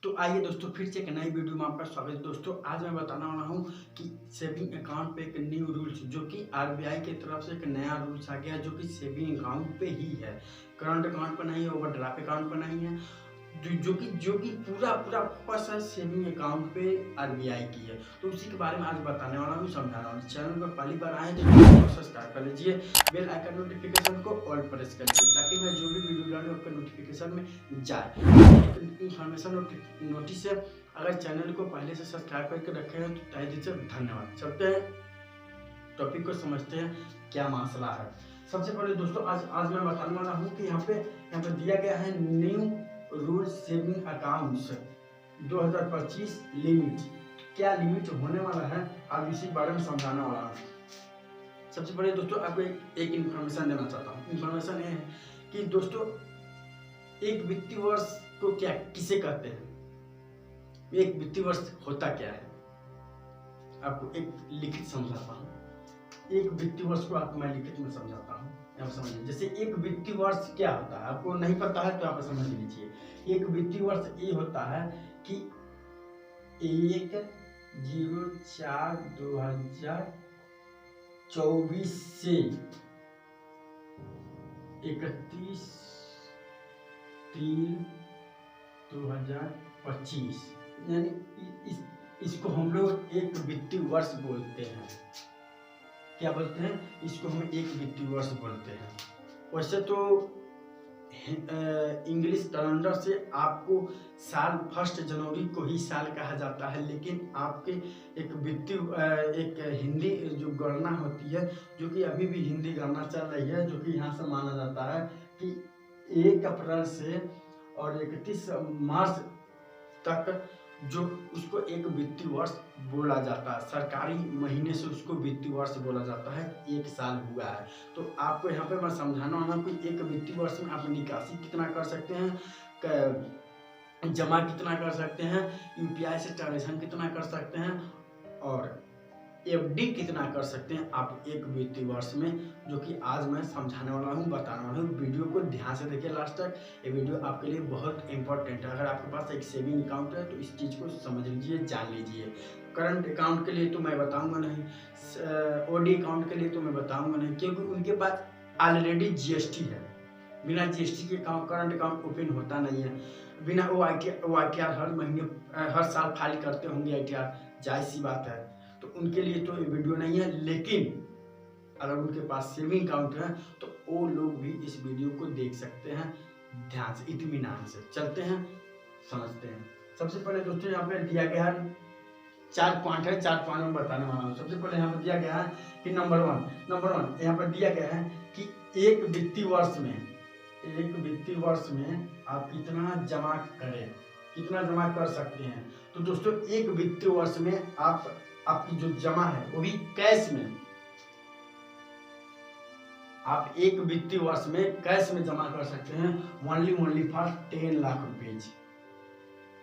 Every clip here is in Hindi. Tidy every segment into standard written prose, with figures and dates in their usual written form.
तो आइए दोस्तों फिर से एक नई वीडियो में आपका स्वागत है। दोस्तों आज मैं बताने वाला हूं कि सेविंग अकाउंट पे एक न्यू रूल्स जो कि आरबीआई की तरफ से एक नया रूल्स आ गया है जो कि सेविंग अकाउंट पे ही है, करंट अकाउंट पर नहीं है, ओवरड्राफ्ट अकाउंट पर नहीं है। जो कि पूरा पूरा फोकस है सेविंग अकाउंट पे आरबीआई की है। तो उसी के बारे में आज बताने वाला हूँ, समझाने वाला हूँ। चैनल पर पहली बार आए तो चैनल को सब्सक्राइब कर लीजिए, बेल आइकन नोटिफिकेशन को ऑल प्रेस कर लीजिए ताकि मैं जो भी वीडियो डालूँ आपके नोटिफिकेशन में जाए। एक इन्फॉर्मेशन नोटिस है, अगर चैनल को पहले से सब्सक्राइब करके रखे हैं तो तहे दिल से धन्यवाद। चलते हैं टॉपिक को समझते हैं क्या मसला है। सबसे पहले दोस्तों आज मैं बताने वाला हूँ कि यहाँ पे दिया गया है new rule saving accounts 2025 limit. क्या लिमिट होने वाला है आज इसी बारे में समझाने वाला हूँ। सबसे पहले दोस्तों आपको एक इन्फॉर्मेशन देना चाहता हूँ। इन्फॉर्मेशन ये है कि दोस्तों एक वित्तीय वर्ष को क्या किसे कहते हैं, एक वित्तीय वर्ष होता क्या है, आपको एक लिखित समझाता हूँ। एक वित्तीय वर्ष को आपको मैं लिखित में समझाता हूँ, आप समझिए। जैसे एक वित्तीय वर्ष क्या होता है, आपको नहीं पता है तो आप समझ लीजिए। एक वित्तीय वर्ष ये होता है कि 1/4/2024 से 31/3/2025 यानी इसको हम लोग एक वित्तीय वर्ष बोलते हैं। क्या बोलते हैं इसको, हम एक वित्तीय वर्ष बोलते हैं। वैसे तो इंग्लिश कैलेंडर से आपको साल 1 जनवरी को ही साल कहा जाता है, लेकिन आपके एक वित्तीय एक हिंदी जो गणना होती है, जो कि अभी भी हिंदी गणना चल रही है, जो कि यहाँ से माना जाता है कि 1 अप्रैल से और 31 मार्च तक जो उसको एक वित्तीय वर्ष बोला जाता है। सरकारी महीने से उसको वित्तीय वर्ष बोला जाता है, एक साल हुआ है। तो आपको यहाँ पे मैं समझाना होगा कि एक वित्तीय वर्ष में आप निकासी कितना कर सकते हैं, जमा कितना कर सकते हैं, यूपीआई से ट्रांजेक्शन कितना कर सकते हैं और एफडी कितना कर सकते हैं आप एक वित्तीय वर्ष में, जो कि आज मैं समझाने वाला हूँ, बताने वाला हूँ। वीडियो को ध्यान से देखिए लास्ट तक, ये वीडियो आपके लिए बहुत इंपॉर्टेंट है। अगर आपके पास एक सेविंग अकाउंट है तो इस चीज़ को समझ लीजिए, जान लीजिए। करंट अकाउंट के लिए तो मैं बताऊँगा नहीं, ओडी अकाउंट के लिए तो मैं बताऊँगा नहीं, क्योंकि उनके पास ऑलरेडी जीएसटी है। बिना जीएसटी के करंट अकाउंट ओपन होता नहीं है। बिना OITR हर महीने हर साल फाइल करते होंगे ITR, जायज़ सी बात है। तो उनके लिए तो ये वीडियो नहीं है, लेकिन अगर उनके पास सेविंग अकाउंट है तो वो लोग भी इस वीडियो को देख सकते हैं ध्यान से, इत्मीनान से। चलते हैं समझते हैं। सबसे पहले दोस्तों यहाँ पे दिया गया है 4 पॉइंट है, 4 पॉइंट में बताने वाला हूँ। सबसे पहले यहाँ पर दिया गया है कि नंबर वन यहाँ पर दिया गया है कि एक वित्तीय वर्ष में आप कितना जमा करें, कितना जमा कर सकते हैं। तो दोस्तों एक वित्तीय वर्ष में आपकी जो जमा है वो भी कैश में, आप एक वित्तीय वर्ष में कैश में जमा कर सकते हैं। ओनली फॉर 10 लाख रुपए,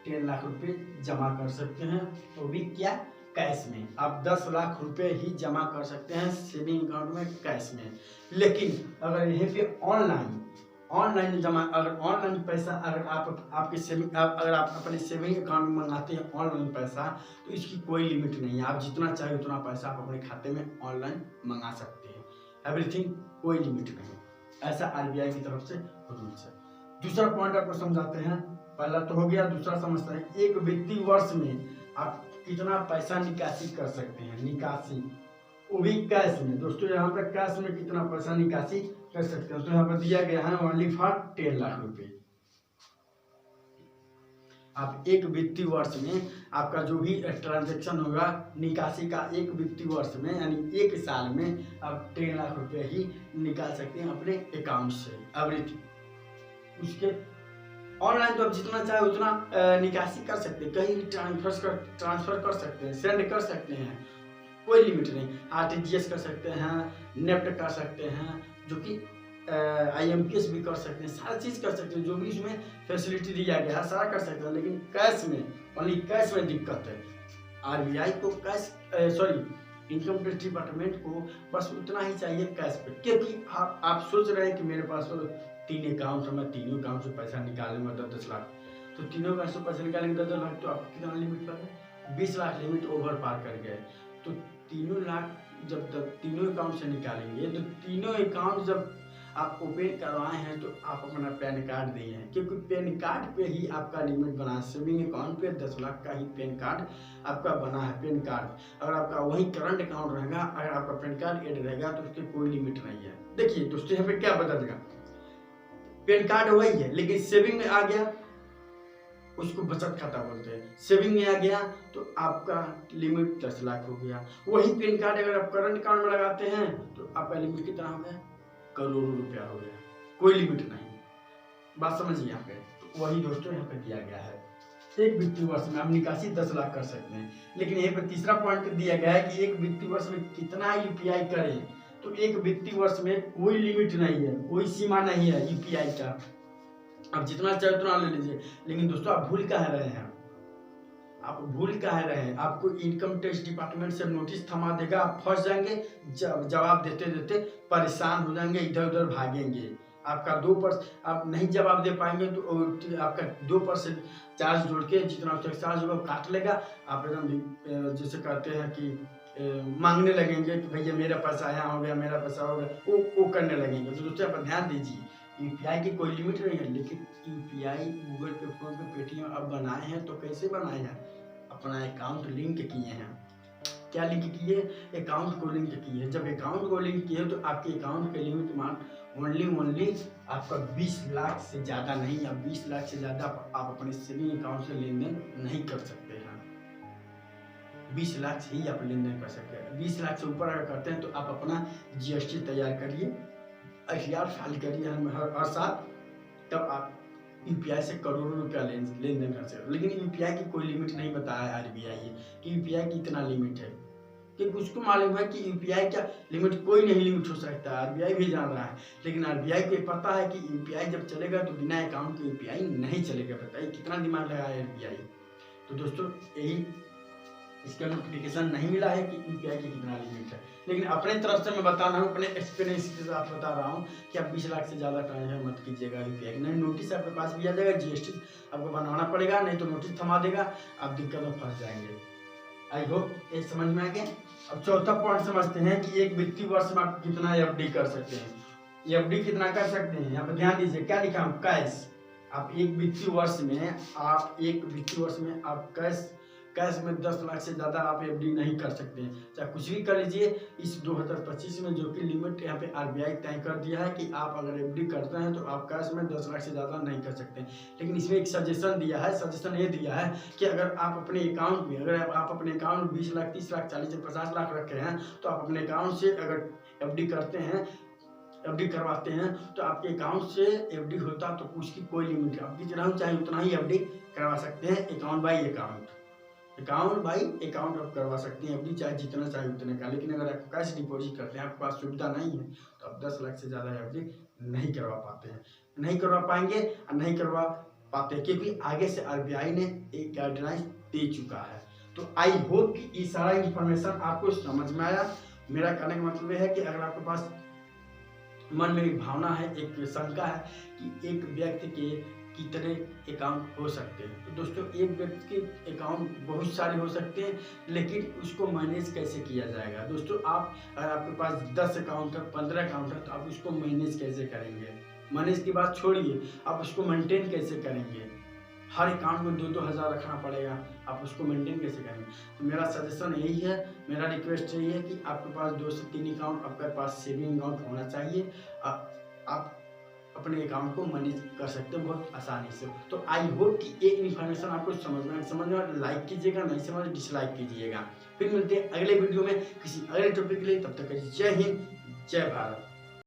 10 लाख रुपए जमा कर सकते हैं, वो भी क्या, कैश में। आप 10 लाख रुपए ही जमा कर सकते हैं सेविंग अकाउंट में कैश में। लेकिन अगर यहीं पे ऑनलाइन जमा, अगर ऑनलाइन पैसा अगर आप अपने सेविंग अकाउंट में मंगाते हैं ऑनलाइन पैसा, तो इसकी कोई लिमिट नहीं है। आप जितना चाहे उतना पैसा आप अपने खाते में ऑनलाइन मंगा सकते हैं, एवरीथिंग, कोई लिमिट नहीं। ऐसा आरबीआई की तरफ से रूल्स है। दूसरा पॉइंट आपको समझाते हैं, पहला तो हो गया, दूसरा समझते हैं। एक वित्तीय वर्ष में आप कितना पैसा निकासी कर सकते हैं, निकासी वो भी कैश में। दोस्तों यहाँ पर कैश में कितना पैसा निकासी कर सकते हैं, तो यहाँ पर दिया गया है ओनली फॉर 10 लाख रुपए। आप एक वित्तीय वर्ष में आपका जो भी ट्रांजैक्शन होगा निकासी का, एक वित्तीय वर्ष में यानी एक साल में आप 10 लाख रुपए ही निकाल सकते हैं अपने अकाउंट से, एवरीथिंग। उसके ऑनलाइन तो आप जितना चाहे उतना निकासी कर सकते हैं, कहीं भी ट्रांसफर कर सकते हैं, सेंड कर सकते हैं, कोई लिमिट नहीं। RTGS कर सकते हैं, नेफ्ट कर सकते हैं, जो कि IMPS भी कर सकते हैं, सारा चीज़ कर सकते हैं। जो भी इसमें फैसिलिटी दिया गया है सारा कर सकते हैं, लेकिन कैश में, ओनली कैश में दिक्कत है। आरबीआई को इनकम टैक्स डिपार्टमेंट को बस उतना ही चाहिए कैश पे, क्योंकि आप सोच रहे हैं कि मेरे पास तो 3 अकाउंट है, मैं तीनों अकाउंट से पैसा निकालूंगा 10-10 लाख, तो तीनों का 100% निकालेंगे 10 लाख, तो आपको कितना लिमिट पर है? 20 लाख लिमिट ओवर पार कर गए। तो तीनों लाख जब तक तीनों अकाउंट से निकालेंगे, तो तीनों अकाउंट जब आप ओपन करवाए हैं तो आप अपना पैन कार्ड दिए हैं, क्योंकि पैन कार्ड पे ही आपका लिमिट बना है। सेविंग अकाउंट पे 10 लाख का ही पैन कार्ड आपका बना है। पैन कार्ड अगर आपका वही करंट अकाउंट रहेगा, अगर आपका पैन कार्ड ऐड रहेगा तो उसकी कोई लिमिट नहीं है। देखिए दोस्तों, यहाँ पे क्या बदलेगा, पैन कार्ड वही है लेकिन सेविंग में आ गया, उसको बचत खाता बोलते हैं। सेविंग में आ गया तो आपका लिमिट 10 लाख हो गया। वही पैन कार्ड अगर आप करंट अकाउंट में लगाते हैं तो आपका लिमिट कितना हो गया? करोड़ों रुपया हो गया, कोई लिमिट नहीं। बात समझिए यहाँ पे। तो वही दोस्तों यहाँ पे दिया गया है, एक वित्तीय वर्ष में आप निकासी 10 लाख कर सकते हैं। लेकिन यहाँ पे तीसरा पॉइंट दिया गया है कि एक वित्तीय वर्ष में कितना यूपीआई करें। तो एक वित्तीय वर्ष में कोई लिमिट नहीं है, कोई सीमा नहीं है यूपीआई का, आप जितना चाहे उतना ले लीजिए। लेकिन दोस्तों आप भूल कहाँ रहे हैं, आप भूल कहाँ रहे हैं? आपको इनकम टैक्स डिपार्टमेंट से नोटिस थमा देगा, आप फंस जाएंगे, जवाब देते देते परेशान हो जाएंगे, इधर उधर भागेंगे। आपका 2% आप नहीं जवाब दे पाएंगे तो आपका 2% चार्ज जोड़ के जितना चार्ज होगा काट लेगा। आप एकदम जैसे कहते हैं कि मांगने लगेंगे कि भैया मेरा पैसा यहाँ हो गया, मेरा पैसा हो गया, वो करने लगेंगे। तो दोस्तों आप ध्यान दीजिए, यूपीआई की कोई लिमिट नहीं है। लेकिन यूपीआई गूगल पे, फोन पे, पेटीएम अब बनाए हैं तो कैसे बनाए हैं? अपना अकाउंट लिंक किए हैं। क्या लिंक किए? अकाउंट को लिंक किए। जब अकाउंट को लिंक किए तो आपके अकाउंट के लिमिट मान ओनली आपका 20 लाख से ज़्यादा नहीं, या 20 लाख से ज़्यादा आप अपने सेविंग अकाउंट से लेन देन नहीं कर सकते हैं। 20 लाख से ही आप लेन देन कर सकते हैं। 20 लाख से ऊपर अगर करते हैं तो आप अपना GST तैयार करिए, ITR फाइल करिए हर साल, तब आप यूपीआई से करोड़ों रुपया लेन देन कर सकते हो। लेकिन यूपीआई की कोई लिमिट नहीं बताया RBI कि यूपीआई की इतना लिमिट है, क्योंकि उसको मालूम है कि यूपीआई का लिमिट कोई नहीं लिमिट हो सकता है। RBI भी जान रहा है, लेकिन RBI को पता है कि यूपीआई जब चलेगा तो बिना अकाउंट के यूपीआई नहीं चलेगा। बताइए कितना दिमाग लगाया RBI। तो दोस्तों यही इसका नोटिफिकेशन नहीं मिला है कि यूपीआई की कितना लिमिट है, लेकिन अपने तरफ से मैं बता रहा हूँ, अपने एक्सपीरियंस के साथ बता रहा हूँ कि आप 20 लाख से ज़्यादा ट्रांजेक्शन मत कीजिएगा यूपीआई। नहीं नोटिस आपके पास भी आ जाएगा, GST आपको बनवाना पड़ेगा, नहीं तो नोटिस थमा देगा, आप दिक्कत में फंस जाएंगे। आई होप ये समझ में आ गया। अब चौथा पॉइंट समझते हैं कि एक वित्तीय वर्ष में आप कितना FD कर सकते हैं। FD कितना कर सकते हैं, यहाँ पर ध्यान दीजिए, क्या लिखा हूँ? कैश। आप एक वित्तीय वर्ष में आप कैश में 10 लाख से ज़्यादा आप FD नहीं कर सकते हैं, चाहे कुछ भी कर लीजिए। इस 2025 में जो कि लिमिट यहाँ पे RBI तय कर दिया है कि आप अगर FD करते हैं तो आप कैश में 10 लाख से ज़्यादा नहीं कर सकते। लेकिन इसमें एक सजेशन दिया है, सजेशन ये दिया है कि अगर आप अपने अकाउंट में 20 लाख, 30 लाख, 40 लाख, 50 लाख रखे हैं, तो आप अपने अकाउंट से अगर FD करते हैं, FD करवाते हैं, तो आपके अकाउंट से FD होता तो उसकी कोई लिमिट है, आप जितना चाहे उतना ही FD करवा सकते हैं। अकाउंट बाई अकाउंट आप करवा सकते हैं FD, चाहे जितना चाहे उतने का। लेकिन अगर आप कैश डिपॉजिट करते हैं, आपके पास सुविधा नहीं है, तो आप 10 लाख से ज़्यादा FD नहीं करवा पाते हैं, नहीं करवा पाएंगे और नहीं करवा पाते, क्योंकि आगे से RBI ने एक गाइडलाइन दे चुका है। तो आई होप कि ये सारा इन्फॉर्मेशन आपको समझ में आया। मेरा कहने का मतलब है कि अगर आपके पास मन में एक भावना है, एक शंका है कि एक व्यक्ति के कितने अकाउंट हो सकते हैं, तो दोस्तों एक व्यक्ति के अकाउंट बहुत सारे हो सकते हैं, लेकिन उसको मैनेज कैसे किया जाएगा? दोस्तों अगर आपके पास 10 अकाउंट है, 15 अकाउंट है, तो आप उसको मैनेज कैसे करेंगे? मैनेज की बात छोड़िए, आप उसको मेंटेन कैसे करेंगे? हर अकाउंट में 2-2 हज़ार रखना पड़ेगा, आप उसको मेंटेन कैसे करेंगे? तो मेरा सजेशन यही है, मेरा रिक्वेस्ट यही है कि आपके पास 2 से 3 अकाउंट, आपके पास सेविंग अकाउंट होना चाहिए। आप अपने अकाउंट को मैनेज कर सकते हैं बहुत आसानी से। तो आई होप कि ये इन्फॉर्मेशन आपको समझ में लाइक कीजिएगा, नहीं समझ डिसलाइक कीजिएगा। फिर मिलते हैं अगले वीडियो में किसी अगले टॉपिक के लिए, तब तक जय हिंद, जय भारत।